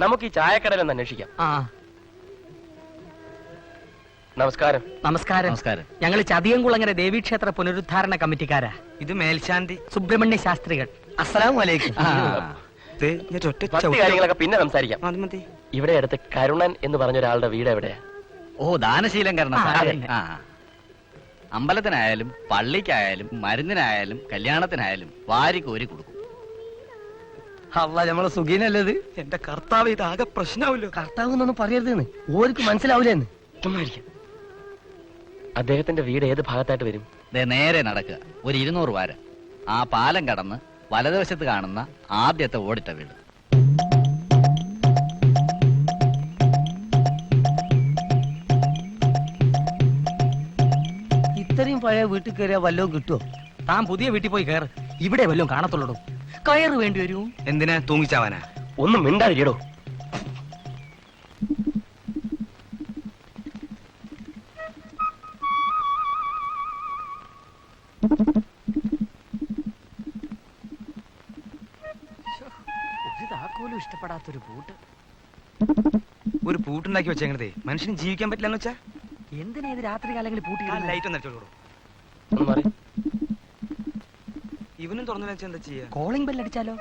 നമുക്ക് ഈ ചായക്കടയിലൊന്ന് അന്വേഷിക്കാം. നമസ്കാരം. നമസ്കാരം. നമസ്കാരം. ഞങ്ങൾ ചതിയംകുളങ്ങര ദേവീക്ഷേത്ര പുനരുദ്ധാരണ കമ്മിറ്റിക്കാരാ. ഇത് മേൽശാന്തി സുബ്രഹ്മണ്യ ശാസ്ത്രികൾ. അസ്സലാമു അലൈക്കും. കാര്യങ്ങളൊക്കെ പിന്നെ സംസാരിക്കാം. ഇവിടെ അടുത്ത് കരുണൻ എന്ന് പറഞ്ഞ ഒരാളുടെ വീട് എവിടെയാ? ഓ, ദാനശീലം കാരണം. അമ്പലത്തിനായാലും പള്ളിക്കായാലും മരുന്നിനായാലും കല്യാണത്തിനായാലും വാരി കോരി കൊടുക്കും. അല്ല, നമ്മളെ സുഖീനല്ലത്. എന്റെ കർത്താവ്, ഇതാകെ പ്രശ്നമാവല്ലോ. കർത്താവ് എന്നൊന്നും പറയരുതെന്ന്, ഓർക്ക് മനസ്സിലാവൂലെന്ന്. അദ്ദേഹത്തിന്റെ വീട് ഏത് ഭാഗത്തായിട്ട് വരും? നേരെ നടക്കുക, ഒരു 200 വാര. ആ പാലം കടന്ന് വലതുവശത്ത് കാണുന്ന ആദ്യത്തെ ഓടിട്ട വീട്. ഇത്രയും പഴയ വീട്ടിൽ കയറിയാ വല്ലതും കിട്ടുമോ? താൻ പുതിയ വീട്ടിൽ പോയി കയറ്, ഇവിടെ വല്ലതും കാണത്തുള്ളൂ. കയറ് വേണ്ടി വരൂ. എന്തിനാ തൂങ്ങിച്ചാവാനാ? ഒന്നും മിണ്ടാതിരിക്കടോ. ഇഷ്ടപ്പെടാത്തൊരു പൂട്ട്. ഒരു പൂട്ടുണ്ടാക്കി വെച്ചേ മനുഷ്യന് ജീവിക്കാൻ പറ്റില്ലെന്ന് വെച്ചാ എന്തിനാ ഇത് രാത്രി കാലങ്ങളിൽ പൂട്ടി? ലൈറ്റ് ഒന്ന് അടിച്ചോളൂ. ഇവനും തുറന്നു വെച്ചാൽ എന്താ ചെയ്യാ? കോളിംഗ് ബെൽ അടിച്ചാലോ?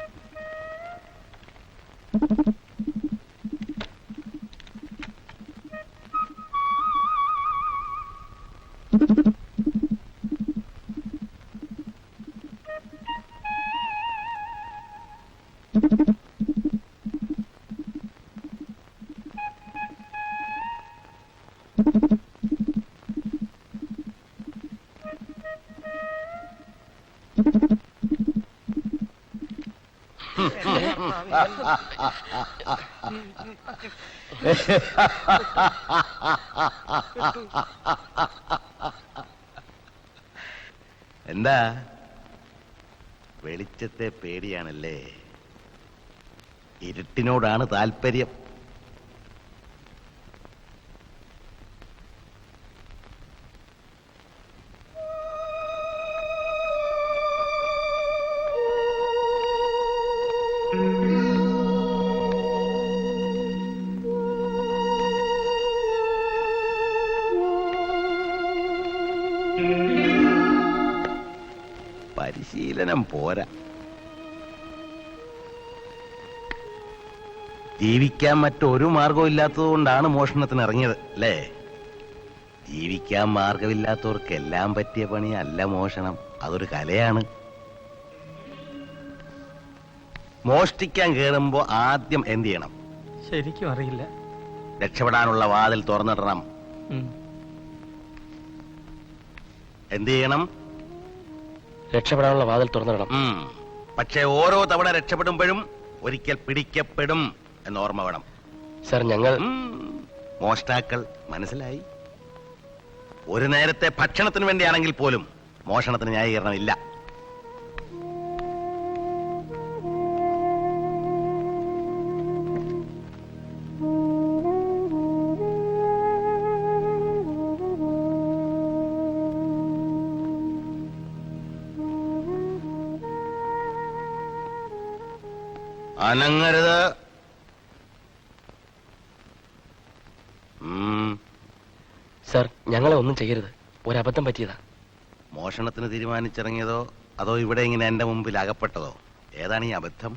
എന്താ വെളിച്ചത്തെ പേടിയാണല്ലേ? ഇരുട്ടിനോടാണ് താല്പര്യം. പരിശീലനം പോരാ. ജീവിക്കാൻ മറ്റൊരു മാർഗവും ഇല്ലാത്തത് കൊണ്ടാണ് മോഷണത്തിന് ഇറങ്ങിയത് അല്ലേ? ജീവിക്കാൻ മാർഗമില്ലാത്തവർക്കെല്ലാം പറ്റിയ പണിയല്ല മോഷണം. അതൊരു കലയാണ്. മോഷ്ടിക്കാൻ കേറുമ്പോ ആദ്യം എന്ത് ചെയ്യണം? ശരിക്കും അറിയില്ല. രക്ഷപ്പെടാനുള്ള വാതിൽ തുറന്നിടണം. എന്ത് ചെയ്യണം? രക്ഷപ്പെടാനുള്ള വാതിൽ തുറന്നിടണം. പക്ഷെ ഓരോ തവണ രക്ഷപ്പെടുമ്പോഴും ഒരിക്കൽ പിടിക്കപ്പെടും എന്ന് ഓർമ്മ വേണം. സർ, ഞങ്ങൾ മോഷ്ടാക്കൾ. മനസ്സിലായി? ഒരു നേരത്തെ ഭക്ഷണത്തിന് വേണ്ടിയാണെങ്കിൽ പോലും മോഷണത്തിന് ന്യായീകരണമില്ല. അനങ്ങരുത്. സർ, ഞങ്ങളെ ഒന്നും ചെയ്യരുത്. ഒരബദ്ധം പറ്റിയതാ. മോഷണത്തിന് തീരുമാനിച്ചിറങ്ങിയതോ അതോ ഇവിടെ ഇങ്ങനെ എന്റെ മുമ്പിൽ അകപ്പെട്ടതോ? ഏതാണ് ഈ അബദ്ധം?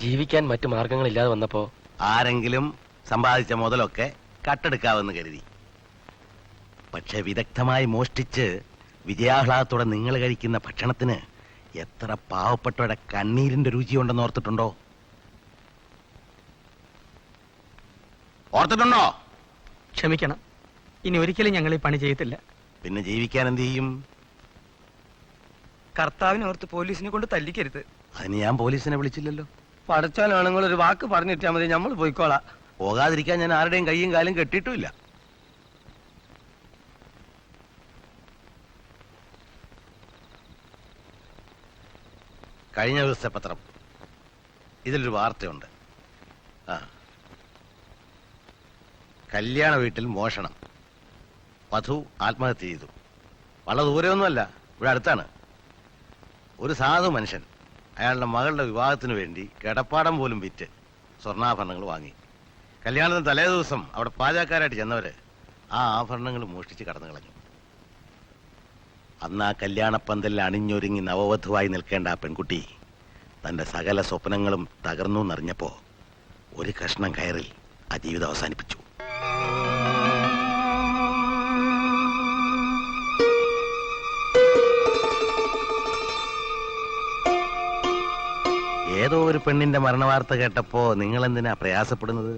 ജീവിക്കാൻ മറ്റു മാർഗങ്ങളില്ലാതെ വന്നപ്പോ ആരെങ്കിലും സമ്പാദിച്ച മുതലൊക്കെ കട്ടെടുക്കാവെന്ന് കരുതി. പക്ഷെ വിദഗ്ധമായി മോഷ്ടിച്ച് വിജയാഹ്ലാദത്തോടെ നിങ്ങൾ കഴിക്കുന്ന ഭക്ഷണത്തിന് എത്ര പാവപ്പെട്ടവരുടെ കണ്ണീരിന്റെ രുചിയുണ്ടെന്ന് ഓർത്തിട്ടുണ്ടോ? ഓർത്തിട്ടുണ്ടോ? ക്ഷമിക്കണം, ഇനി ഒരിക്കലും ഞങ്ങൾ ഈ പണി ചെയ്യത്തില്ല. പിന്നെ ജീവിക്കാൻ എന്ത് ചെയ്യും? കർത്താവിനെ ഓർത്ത് പോലീസിനെ കൊണ്ട് തല്ലിക്കരുത്. അതിന് ഞാൻ പോലീസിനെ വിളിച്ചില്ലല്ലോ. പടച്ചാലാണെങ്കിൽ ഒരു വാക്ക് പറഞ്ഞിട്ടാ മതി, നമ്മൾ പോയിക്കോളാം. പോകാതിരിക്കാൻ ഞാൻ ആരുടെയും കൈയും കാലും കെട്ടിയിട്ടുമില്ല. കഴിഞ്ഞ ദിവസത്തെ പത്രം, ഇതിലൊരു വാർത്തയുണ്ട്. കല്യാണ വീട്ടിൽ മോഷണം. വധു ആത്മഹത്യ ചെയ്തു. വളരെ ദൂരമൊന്നുമല്ല, ഇവിടെ അടുത്താണ്. ഒരു സാധു മനുഷ്യൻ അയാളുടെ മകളുടെ വിവാഹത്തിന് വേണ്ടി കിടപ്പാടം പോലും വിറ്റ് സ്വർണ്ണാഭരണങ്ങൾ വാങ്ങി. കല്യാണത്തിന് തലേ ദിവസം അവിടെ പാചകക്കാരായിട്ട് ചെന്നവര് ആ ആഭരണങ്ങൾ മോഷ്ടിച്ച് കടന്നു കളഞ്ഞു. അന്ന് ആ കല്യാണപ്പന്തലിൽ അണിഞ്ഞൊരുങ്ങി നവവധുവായി നിൽക്കേണ്ട ആ പെൺകുട്ടി തന്റെ സകല സ്വപ്നങ്ങളും തകർന്നു എന്നറിഞ്ഞപ്പോ ഒരു കഷ്ണം കയറിൽ ആ ജീവിതം അവസാനിപ്പിച്ചു. ഏതോ ഒരു പെണ്ണിന്റെ മരണവാർത്ത കേട്ടപ്പോ നിങ്ങൾ എന്തിനാ പ്രയാസപ്പെടുന്നത്?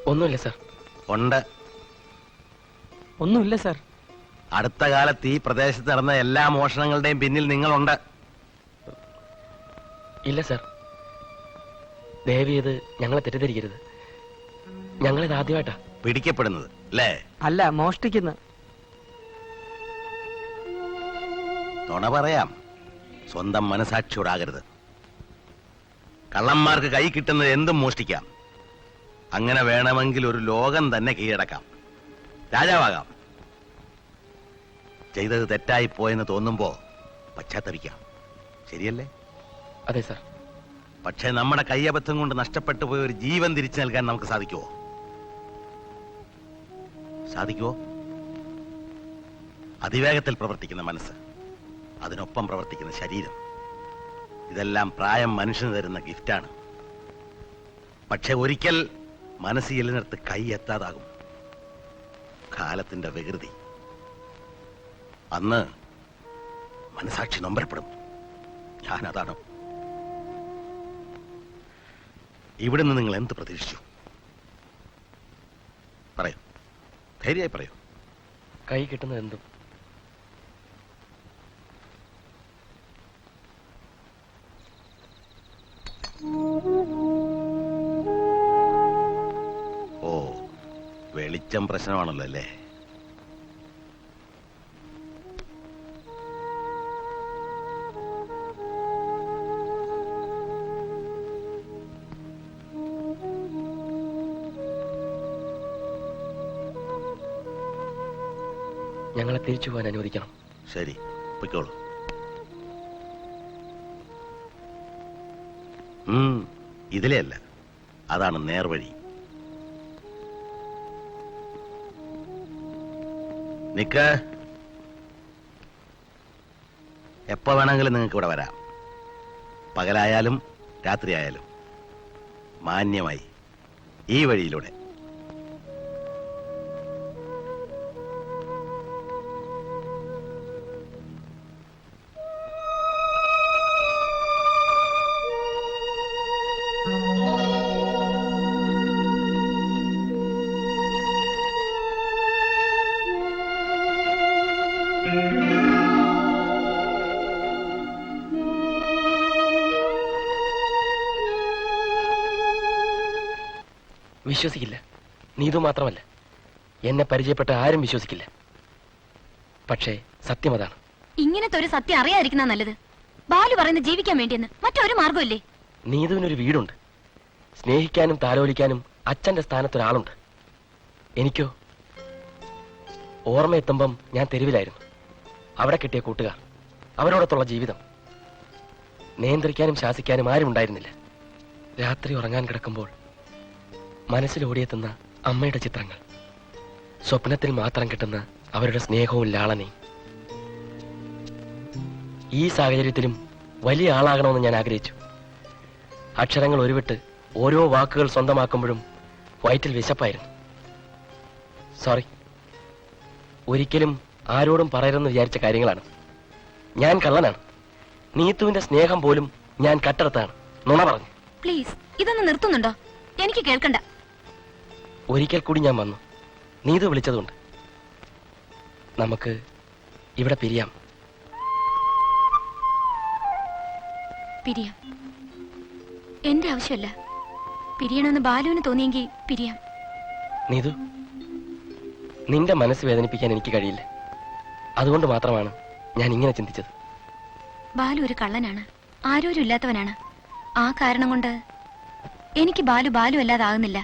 ഒന്നുമില്ല സാർ. ഉണ്ട്. ഒന്നുമില്ല സാർ. അടുത്ത കാലത്ത് ഈ പ്രദേശത്ത് നടന്ന എല്ലാ മോഷണങ്ങളുടെയും പിന്നിൽ നിങ്ങളുണ്ട്. ഇല്ല സാർ, ദേവി ഇത് ഞങ്ങളെ തെറ്റിദ്ധരിക്കരുത്. ഞങ്ങളിത് ആദ്യമായിട്ടാ പിടിക്കപ്പെടുന്നത് അല്ലേ? അല്ല, മോഷ്ടിക്കുന്ന. നുണ പറയാം, സ്വന്തം മനസാക്ഷിയോടാകരുത്. കള്ളന്മാർക്ക് കൈ കിട്ടുന്നത് എന്തും മോഷ്ടിക്കാം. അങ്ങനെ വേണമെങ്കിൽ ഒരു ലോകം തന്നെ കീഴടക്കാം, രാജാവാകാം. ചെയ്തത് തെറ്റായി പോയെന്ന് തോന്നുമ്പോ പശ്ചാത്തപിക്കാം, ശരിയല്ലേ? അതെ സാർ. പക്ഷേ നമ്മുടെ കയ്യബദ്ധം കൊണ്ട് നഷ്ടപ്പെട്ടു പോയ ഒരു ജീവൻ തിരിച്ചു നൽകാൻ നമുക്ക് സാധിക്കുമോ? സാധിക്കുമോ? അതിവേഗത്തിൽ പ്രവർത്തിക്കുന്ന മനസ്സ്, അതിനൊപ്പം പ്രവർത്തിക്കുന്ന ശരീരം, ഇതെല്ലാം പ്രായം മനുഷ്യന് തരുന്ന ഗിഫ്റ്റാണ്. പക്ഷെ ഒരിക്കൽ മനസ്സ് ചെല്ലുന്നിടത്ത് കൈ എത്താതാകും. കാലത്തിന്റെ വികൃതി. അന്ന് മനസാക്ഷി നൊമ്പരപ്പെടും. ഞാനതാണ്. ഇവിടുന്ന് നിങ്ങൾ എന്ത് പ്രതീക്ഷിച്ചു? പറയൂ, ധൈര്യമായി പറയൂ. കൈ കിട്ടുന്നത് എന്തും. ഓ, വെളിച്ചം പ്രശ്നമാണല്ലോ അല്ലേ? ഞങ്ങളെ തിരിച്ചു പോകാൻ അനുവദിക്കണം. ശരി, പൊയ്ക്കോളൂ. ഇതിലേ അല്ല, അതാണ് നേർവഴി. നിക്ക്. എപ്പോ വേണമെങ്കിലും നിങ്ങൾക്ക് ഇവിടെ വരാം. പകലായാലും രാത്രിയായാലും മാന്യമായി ഈ വഴിയിലൂടെ. വിശ്വസിക്കില്ല. നീതു മാത്രമല്ല, എന്നെ പരിചയപ്പെട്ട ആരും വിശ്വസിക്കില്ല. പക്ഷേ സത്യം അതാണ്. ഇങ്ങനത്തെ ഒരു സത്യം അറിയാതിരിക്കുന്ന നല്ലത്. ബാലു പറയുന്നത് ജീവിക്കാൻ വേണ്ടിയെന്ന് മറ്റൊരു മാർഗമില്ലേ? നീതുവിനൊരു വീടുണ്ട്. സ്നേഹിക്കാനും താലോലിക്കാനും അച്ഛന്റെ സ്ഥാനത്തൊരാളുണ്ട്. എനിക്കോ ഓർമ്മയെത്തുമ്പം ഞാൻ തെരുവിലായിരുന്നു. അവിടെ കിട്ടിയ കൂട്ടുകാർ, അവരോടൊത്തുള്ള ജീവിതം, നിയന്ത്രിക്കാനും ശാസിക്കാനും ആരും ഉണ്ടായിരുന്നില്ല. രാത്രി ഉറങ്ങാൻ കിടക്കുമ്പോൾ മനസ്സിലോടിയെത്തുന്ന അമ്മയുടെ ചിത്രങ്ങൾ, സ്വപ്നത്തിൽ മാത്രം കിട്ടുന്ന അവരുടെ സ്നേഹവും ലാളനയും. ഈ സാഹചര്യത്തിലും വലിയ ആളാകണമെന്ന് ഞാൻ ആഗ്രഹിച്ചു. അക്ഷരങ്ങൾ ഒരുവിട്ട് ഓരോ വാക്കുകൾ സ്വന്തമാക്കുമ്പോഴും വയറ്റിൽ വിശപ്പായിരുന്നു. സോറി, ഒരിക്കലും ആരോടും പറയരുതെന്ന് വിചാരിച്ച കാര്യങ്ങളാണ്. ഞാൻ കള്ളനാണ്. നീത്തുവിന്റെ സ്നേഹം പോലും ഞാൻ കട്ടെടുത്താണ്. നുണ പറഞ്ഞു. പ്ലീസ്, ഇതൊന്ന് നിർത്തുന്നുണ്ടോ? എനിക്ക് കേൾക്കണ്ട. ഒരിക്കൽ കൂടി ഞാൻ വന്നു, നീതു വിളിച്ചതുകൊണ്ട്. നമുക്ക് ഇവിടെ പിരിയാം. പിരിയാം. എന്റെ ആവശ്യമല്ല. പിരിയണമെന്ന് ബാലുവിന് തോന്നിയെങ്കിൽ പിരിയാം. നീതു, നിന്റെ മനസ്സ് വേദനിപ്പിക്കാൻ എനിക്ക് കഴിയില്ല. അതുകൊണ്ട് മാത്രമാണ് ഞാൻ ഇങ്ങനെ ചിന്തിച്ചത്. ബാലു ഒരു കള്ളനാണ്, ആരോരും ഇല്ലാത്തവനാണ്. ആ കാരണം കൊണ്ട് എനിക്ക് ബാലു ബാലു അല്ലാതാകുന്നില്ല.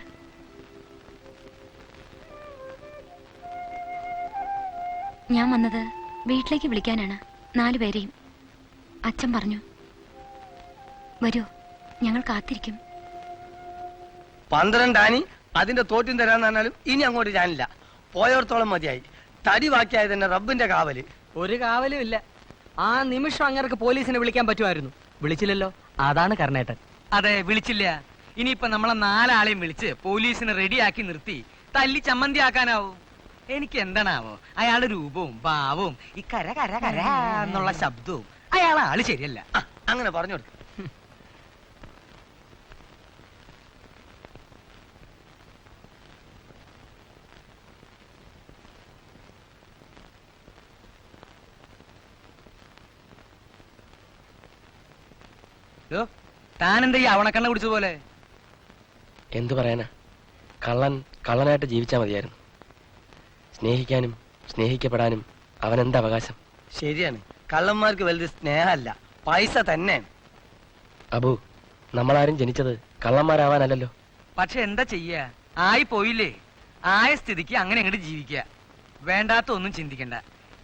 ഞാൻ വന്നത് വീട്ടിലേക്ക് വിളിക്കാനാണ്, 4 പേരെയും. അച്ഛൻ പറഞ്ഞു, വരൂ, ഞങ്ങൾ കാത്തിരിക്കും. 12 ആനി അതിന്റെ തോറ്റും തരാന്ന് പറഞ്ഞാലും ഇനി അങ്ങോട്ട് ഞാനില്ല. പോയോടത്തോളം മതിയായി. തടി ബാക്കിയായത് തന്നെ റബ്ബിന്റെ കാവല്. ഒരു കാവലും ഇല്ല. ആ നിമിഷം അങ്ങേർക്ക് പോലീസിനെ വിളിക്കാൻ പറ്റുമായിരുന്നു. വിളിച്ചില്ലല്ലോ. അതാണ് കർണേട്ടൻ. അതെ, വിളിച്ചില്ല. ഇനിയിപ്പൊ നമ്മളെ 4 ആളെയും വിളിച്ച് പോലീസിനെ റെഡിയാക്കി നിർത്തി തല്ലി ചമ്മന്തി ആക്കാനാവും. എനിക്ക് എന്താണാവോ അയാളുടെ രൂപവും ഭാവവും ഈ കര കര കര എന്നുള്ള ശബ്ദവും അയാളെ ആള് ശരിയല്ല. അങ്ങനെ പറഞ്ഞു കൊടുക്ക. താനെന്താ ഈ അവണക്കണ്ണ കുടിച്ച പോലെ? എന്തു പറയാനാ, കള്ളനായിട്ട് ജീവിച്ചാൽ മതിയായിരുന്നു. സ്നേഹിക്കാനും സ്നേഹിക്കപ്പെടാനും അവനെന്താ അവകാശം? ശരിയാണ്, കള്ളന്മാർക്ക് വലുത് സ്നേഹമല്ല, പൈസ തന്നെ. അബു, നമ്മളാരും ജനിച്ചത് കള്ളന്മാരാവാനല്ലല്ലോ. പക്ഷെ എന്താ ചെയ്യാ, ആയി പോയില്ലേ. ആയ സ്ഥിതിക്ക് അങ്ങനെ അങ്ങോട്ട് ജീവിക്കുക. വേണ്ടാത്ത ഒന്നും ചിന്തിക്കണ്ട.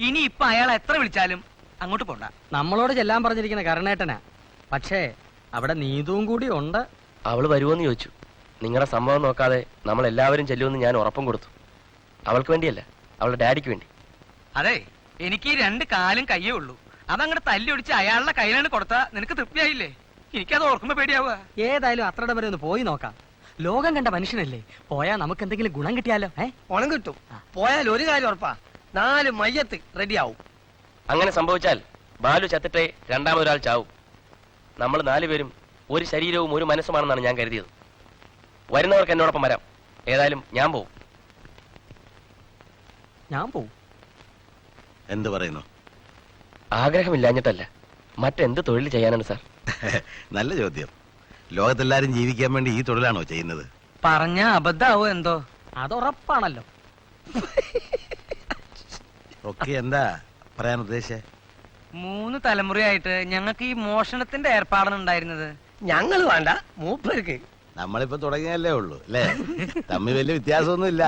ഇനി ഇപ്പൊ അയാൾ എത്ര വിളിച്ചാലും അങ്ങോട്ട് പോണ്ട. നമ്മളോട് ചെല്ലാൻ പറഞ്ഞിരിക്കുന്ന കരുണേട്ടനാ. പക്ഷേ അവിടെ നീതുവും കൂടി ഉണ്ട്. അവള് വരുമോന്ന് ചോദിച്ചു. നിങ്ങളുടെ സംഭവം നോക്കാതെ നമ്മൾ എല്ലാവരും ചെല്ലുമെന്ന് ഞാൻ ഉറപ്പും കൊടുത്തു. അവൾക്ക് വേണ്ടിയല്ല, അവളുടെ ഡാഡിക്ക് വേണ്ടി. അതെ, എനിക്ക് ഈ 2 കാലും കയ്യേ ഉള്ളൂ. അതങ്ങോട്ട് തല്ലി ഒടിച്ച് അയാളുടെ കയ്യിലാണ് കൊടുത്താ നിനക്ക് തൃപ്തിയായില്ലേ? എനിക്കത് ഓർക്കുമ്പോ പേടിയാവുക. ഏതായാലും അത്രയുടെ വരെ ഒന്ന് പോയി നോക്കാം. ലോകം കണ്ട മനുഷ്യനല്ലേ, പോയാൽ നമുക്ക് എന്തെങ്കിലും ഗുണം കിട്ടിയാലോ? ഗുണം കിട്ടും. പോയാൽ ഒരു കാര്യം ഉറപ്പാ, 4 മയ്യത്ത് റെഡിയാവും. അങ്ങനെ സംഭവിച്ചാൽ ബാലു ചത്തിട്ടേ രണ്ടാമതൊരാൾ ചാവും. നമ്മൾ 4 പേരും ഒരു ശരീരവും ഒരു മനസ്സുമാണെന്നാണ് ഞാൻ കരുതിയത്. വരുന്നവർക്ക് എന്നോടൊപ്പം വരാം. ഏതായാലും ഞാൻ പോവും. ഞാൻ പോവും. എന്ത് പറയുന്നു? ആഗ്രഹമില്ലാഞ്ഞിട്ടല്ല, മറ്റെന്ത് തൊഴിൽ ചെയ്യാനാണ് സാർ? നല്ല ചോദ്യം. ലോകത്തെല്ലാരും ജീവിക്കാൻ വേണ്ടി ഈ തൊഴിലാണോ ചെയ്യുന്നത്? പറഞ്ഞ അബദ്ധാവോ എന്തോ? അതുറപ്പാണല്ലോ. ഒക്കെ എന്താ പറയാൻ ഉദ്ദേശിച്ചേ? 3 തലമുറയായിട്ട് ഞങ്ങൾക്ക് ഈ മോഷണത്തിന്റെ ഏർപ്പാടാണ് ഉണ്ടായിരുന്നത്. ഞങ്ങൾ വേണ്ട, മൂപ്പർക്ക്. നമ്മളിപ്പോ തുടങ്ങിയല്ലേ ഉള്ളൂ അല്ലേ? തമ്മിൽ വലിയ വ്യത്യാസമൊന്നും ഇല്ല.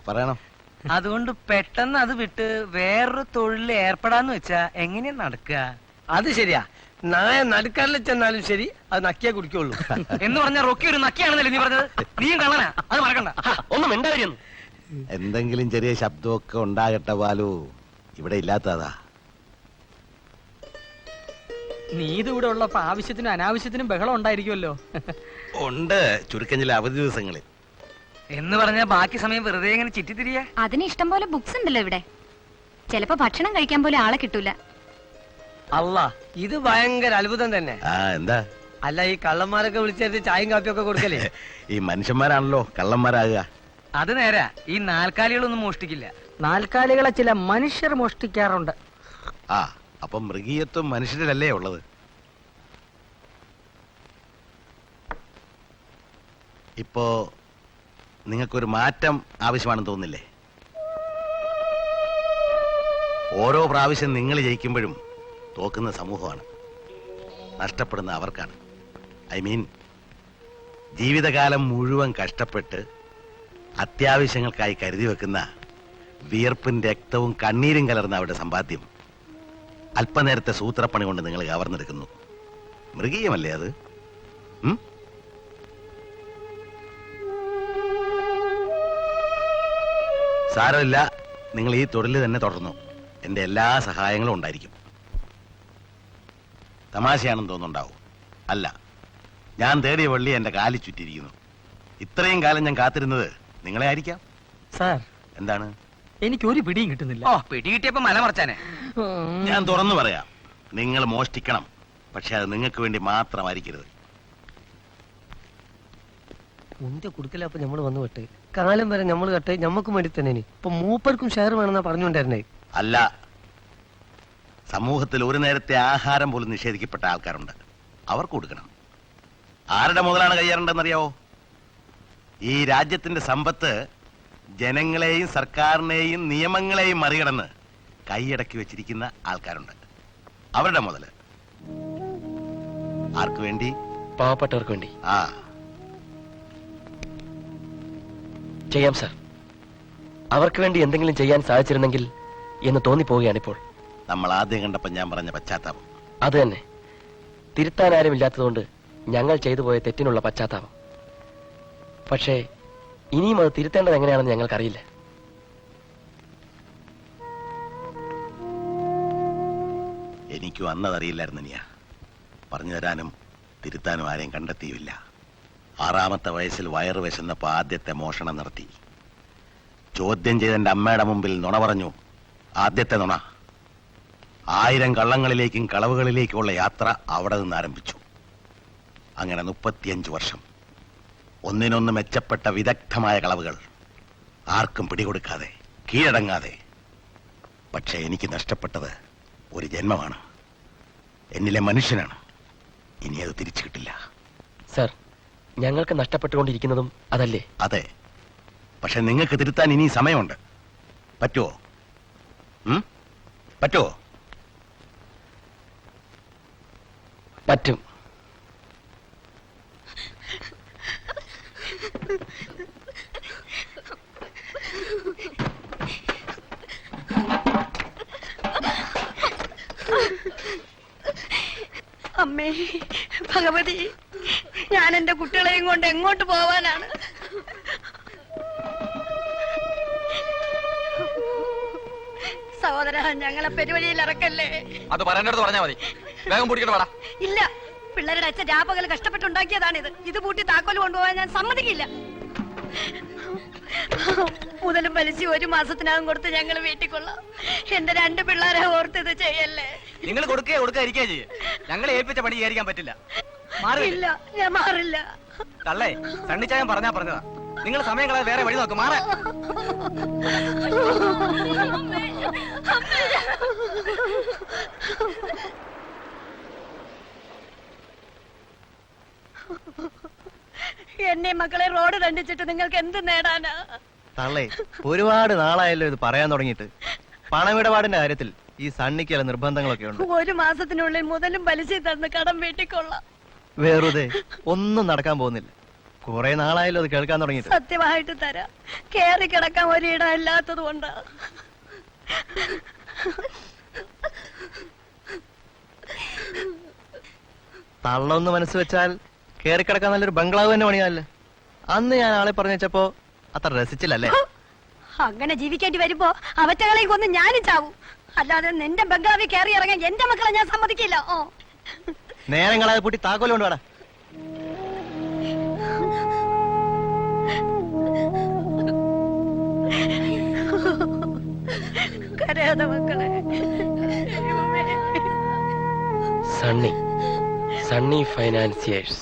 പറയണം. അതുകൊണ്ട് പെട്ടെന്ന് അത് വിട്ട് വേറൊരു തൊഴിലിൽ ഏർപ്പെടാന്ന് വെച്ചാ എങ്ങനെയാ നടക്കുക? അത് ശരിയാ, നായ നടുക്കാരിൽ ചെന്നാലും ശരി, അത് നക്കിയേ കുടിക്കുള്ളൂ. എന്ന് പറഞ്ഞ റൊക്കി ഒരു നക്കിയാണെന്നല്ലേ നീ പറഞ്ഞത്? നീയും കള്ളനാ, അത് മറക്കണ്ട. ഒന്നും മിണ്ടാതിരുന്നു. എന്തെങ്കിലും ചെറിയ ശബ്ദമൊക്കെ ഉണ്ടാകട്ടെ ബാലു, ഇവിടെ ഇല്ലാത്തതാ. നീത് ഇവിടെ ഉള്ളപ്പോ ആവശ്യത്തിനും അനാവശ്യത്തിനും ബഹളം ഉണ്ടായിരിക്കുമല്ലോ. ഉണ്ട്, ചുരുക്കം ചില അവധി ദിവസങ്ങളിൽ. എന്ന് പറഞ്ഞ ബാക്കി സമയം വെറുതെ ഇങ്ങനെ ചിറ്റിത്തിരിയാ. അതിന് ഇഷ്ടം പോലെ ബുക്സ് ഉണ്ടല്ലോ ഇവിടെ. ചിലപ്പോ ഭക്ഷണം കഴിക്കാൻ പോലും ആളെ കിട്ടൂല. അല്ലാ, ഇത് ഭയങ്കര അത്ഭുതം തന്നെ. എന്താ? അല്ല, ഈ കള്ളന്മാരൊക്കെ വിളിച്ചേർത്ത് ചായയും കാപ്പിയൊക്കെ കൊടുക്കലേ? ഈ മനുഷ്യന്മാരാണല്ലോ കള്ളന്മാരാകുക. അത് നേരാ, ഈ 4 കാലികളൊന്നും മോഷ്ടിക്കില്ല. 4 കാലികളെ ചില മനുഷ്യർ മോഷ്ടിക്കാറുണ്ട്. അപ്പം മൃഗീയത്വം മനുഷ്യരിലല്ലേ ഉള്ളത്? ഇപ്പോ നിങ്ങൾക്കൊരു മാറ്റം ആവശ്യമാണെന്ന് തോന്നില്ലേ? ഓരോ പ്രാവശ്യം നിങ്ങൾ ജയിക്കുമ്പോഴും തോക്കുന്ന സമൂഹമാണ്, നഷ്ടപ്പെടുന്ന അവർക്കാണ്. ഐ മീൻ, ജീവിതകാലം മുഴുവൻ കഷ്ടപ്പെട്ട് അത്യാവശ്യങ്ങൾക്കായി കരുതി വെക്കുന്ന വിയർപ്പും രക്തവും കണ്ണീരും കലർന്ന അവരുടെ സമ്പാദ്യം അല്പനേരത്തെ സൂത്രപ്പണി കൊണ്ട് നിങ്ങൾ കവർന്നെടുക്കുന്നു. മൃഗീയമല്ലേ അത്? സാരമില്ല, നിങ്ങൾ ഈ തൊഴിൽ തന്നെ തുടർന്നു. എന്റെ എല്ലാ സഹായങ്ങളും ഉണ്ടായിരിക്കും. തമാശയാണെന്ന് തോന്നുന്നുണ്ടാവും. അല്ല, ഞാൻ തേടിയ വള്ളി എന്റെ കാലിൽ ചുറ്റിയിരിക്കുന്നു. ഇത്രയും കാലം ഞാൻ കാത്തിരുന്നത് നിങ്ങളെ ആയിരിക്കാം. സാർ, എന്താണ്? എനിക്കൊരു പിടിയും കിട്ടുന്നില്ല. പിടി കിട്ടിയപ്പോ മല മറച്ചാനെ. ഞാൻ തുറന്നു പറയാം, നിങ്ങൾ മോഷ്ടിക്കണം, പക്ഷെ അത് നിങ്ങൾക്ക് വേണ്ടി മാത്രമായിരിക്കരുത്. മുന്റെ കുടുക്കലപ്പൊ നമ്മള് വന്നു വിട്ട് കാലം വരെ നമ്മൾ കട്ടെ ഞമ്മക്കും വേണ്ടി തന്നെ. ഇപ്പൊ മൂപ്പർക്കും ഷെയർ വേണമെന്നാ പറഞ്ഞുകൊണ്ടിരുന്നേ. അല്ല, സമൂഹത്തിൽ ഒരു നേരത്തെ ആഹാരം പോലും നിഷേധിക്കപ്പെട്ട ആൾക്കാരുണ്ട്, അവർക്ക് കൊടുക്കണം. ആരുടെ മുതലാണ് കയ്യേറേണ്ടതെന്നറിയാവോ? ഈ രാജ്യത്തിന്റെ സമ്പത്ത് ജനങ്ങളെയും സർക്കാരിനെയും നിയമങ്ങളെയും മറികടന്ന് കൈയടക്കി വെച്ചിരിക്കുന്ന ആൾക്കാരുണ്ട്. അവരുടെ മുതല് ആർക്ക് വേണ്ടി? പാവപ്പെട്ടവർക്ക് വേണ്ടി. ചെയ്യാം സാർ. അവർക്ക് വേണ്ടി എന്തെങ്കിലും ചെയ്യാൻ സാധിച്ചിരുന്നെങ്കിൽ എന്ന് തോന്നിപ്പോവുകയാണിപ്പോൾ. നമ്മൾ ആദ്യം കണ്ടപ്പോൾ ഞാൻ പറഞ്ഞ പശ്ചാത്താപം അത് തന്നെ. തിരുത്താൻ ആരും ഇല്ലാത്തതുകൊണ്ട് ഞങ്ങൾ ചെയ്തു പോയ തെറ്റിനുള്ള പശ്ചാത്താപം. പക്ഷേ ഇനിയും അത് തിരുത്തേണ്ടത് എങ്ങനെയാണെന്ന് ഞങ്ങൾക്കറിയില്ല. എനിക്കും അന്നതറിയില്ലായിരുന്നു നീ. പറഞ്ഞു തരാനും തിരുത്താനും ആരെയും കണ്ടെത്തിയില്ല. 6-ാമത്തെ വയസ്സിൽ വയറ് വിശന്നപ്പോൾ ആദ്യത്തെ മോഷണം നടത്തി. ചോദ്യം ചെയ്ത എൻ്റെ അമ്മയുടെ മുമ്പിൽ നുണ പറഞ്ഞു. ആദ്യത്തെ നുണ. 1000 കള്ളങ്ങളിലേക്കും കളവുകളിലേക്കുമുള്ള യാത്ര അവിടെ നിന്ന് ആരംഭിച്ചു. അങ്ങനെ 35 വർഷം ഒന്നിനൊന്ന് മെച്ചപ്പെട്ട വിദഗ്ധമായ കളവുകൾ, ആർക്കും പിടികൊടുക്കാതെ, കീഴടങ്ങാതെ. പക്ഷെ എനിക്ക് നഷ്ടപ്പെട്ടത് ഒരു ജന്മമാണ്, എന്നിലെ മനുഷ്യനാണ്. ഇനി അത് തിരിച്ചു കിട്ടില്ല. സർ, ഞങ്ങൾക്ക് നഷ്ടപ്പെട്ടുകൊണ്ടിരിക്കുന്നതും അതല്ലേ? അതെ, പക്ഷെ നിങ്ങൾക്ക് തിരുത്താൻ ഇനി സമയമുണ്ട്. പറ്റുമോ? പറ്റുമോ? പറ്റും. അമ്മേ ഭഗവതി, ഞാൻ എന്റെ കുട്ടികളെയും കൊണ്ട് എങ്ങോട്ട് പോവാനാണ്? സഹോദര, ഞങ്ങളെ പെരുവഴിയിൽ ഇറക്കല്ലേ. അത് പറയാനടുത്ത് പറഞ്ഞാ മതി. വേഗം പൂട്ടിക്കണ വേടാ. ഇല്ല, പിള്ളേരുടെ അച്ഛൻ രാപ്പകൽ കഷ്ടപ്പെട്ടുണ്ടാക്കിയതാണിത്. ഇത് പൂട്ടി താക്കോല് കൊണ്ടുപോകാൻ ഞാൻ സമ്മതിക്കില്ല. മുതലും പലിശ 1 മാസത്തിനകം കൊടുത്ത് ഞങ്ങൾ വീട്ടിൽ കൊള്ളാം. എന്റെ 2 പിള്ളേരെ ഓർത്ത് ഇത് ചെയ്യല്ലേ. നിങ്ങൾ കൊടുക്കാതിരിക്കാ ചെയ്യേ. ഞങ്ങളെ ഏൽപ്പിച്ച പണി ചെയ്യാതിരിക്കാൻ പറ്റില്ല. ഇല്ല, ഞാൻ മാറില്ല. തള്ളേ, സണ്ണിച്ചായൻ പറഞ്ഞതാ. നിങ്ങൾ സമയം കളയാതെ വേറെ വഴി നോക്ക്. മാറാ. എന്നെ മക്കളെ റോഡ് ദണ്ഡിച്ചിട്ട് നിങ്ങൾക്ക് എന്ത് നേടാനാ? തള്ളേ, ഒരുപാട് നാളായല്ലോ ഇത് പറയാൻ തുടങ്ങിയിട്ട്. പണമിടപാടിന്റെ കാര്യത്തിൽ ഈ സണ്ണിക്ക് ചില നിർബന്ധങ്ങളൊക്കെ ഉണ്ട്. 1 മാസത്തിനുള്ളിൽ മുതലും പലിശ തന്ന് കടം വീട്ടിക്കൊള്ളാം. വെറുതെ ഒന്നും നടക്കാൻ പോകുന്നില്ല. കുറെ നാളായല്ലോ അത് കേൾക്കാൻ തുടങ്ങിയിട്ട്. സത്യമായിട്ട് തരാം. കേറി കിടക്കാൻ ഒരിടം ഇല്ലാത്തത് കൊണ്ടാ. തള്ളൊന്ന് മനസ്സ് വെച്ചാൽ കേറിക്കിടക്കാൻ നല്ലൊരു ബംഗ്ലാവ് തന്നെ പണിയാല്ലേ. അന്ന് ഞാൻ ആളെ പറഞ്ഞു വെച്ചപ്പോ അത്ര രസിച്ചില്ലല്ലേ? അങ്ങനെ ജീവിക്കേണ്ടി വരുമ്പോ അവറ്റകളെയും കൊന്ന് ഞാനും ചാവും. അല്ലാതെ നിന്റെ ബംഗ്ലാവിൽ കയറി ഇറങ്ങാൻ എന്റെ മക്കളെ ഞാൻ സമ്മതിക്കില്ല. നേരം കളാതെ പൂട്ടി താക്കോല് കൊണ്ടുവേടാ. കരയാതെ മക്കളെ. സണ്ണി ഫൈനാൻസിയേഴ്സ്.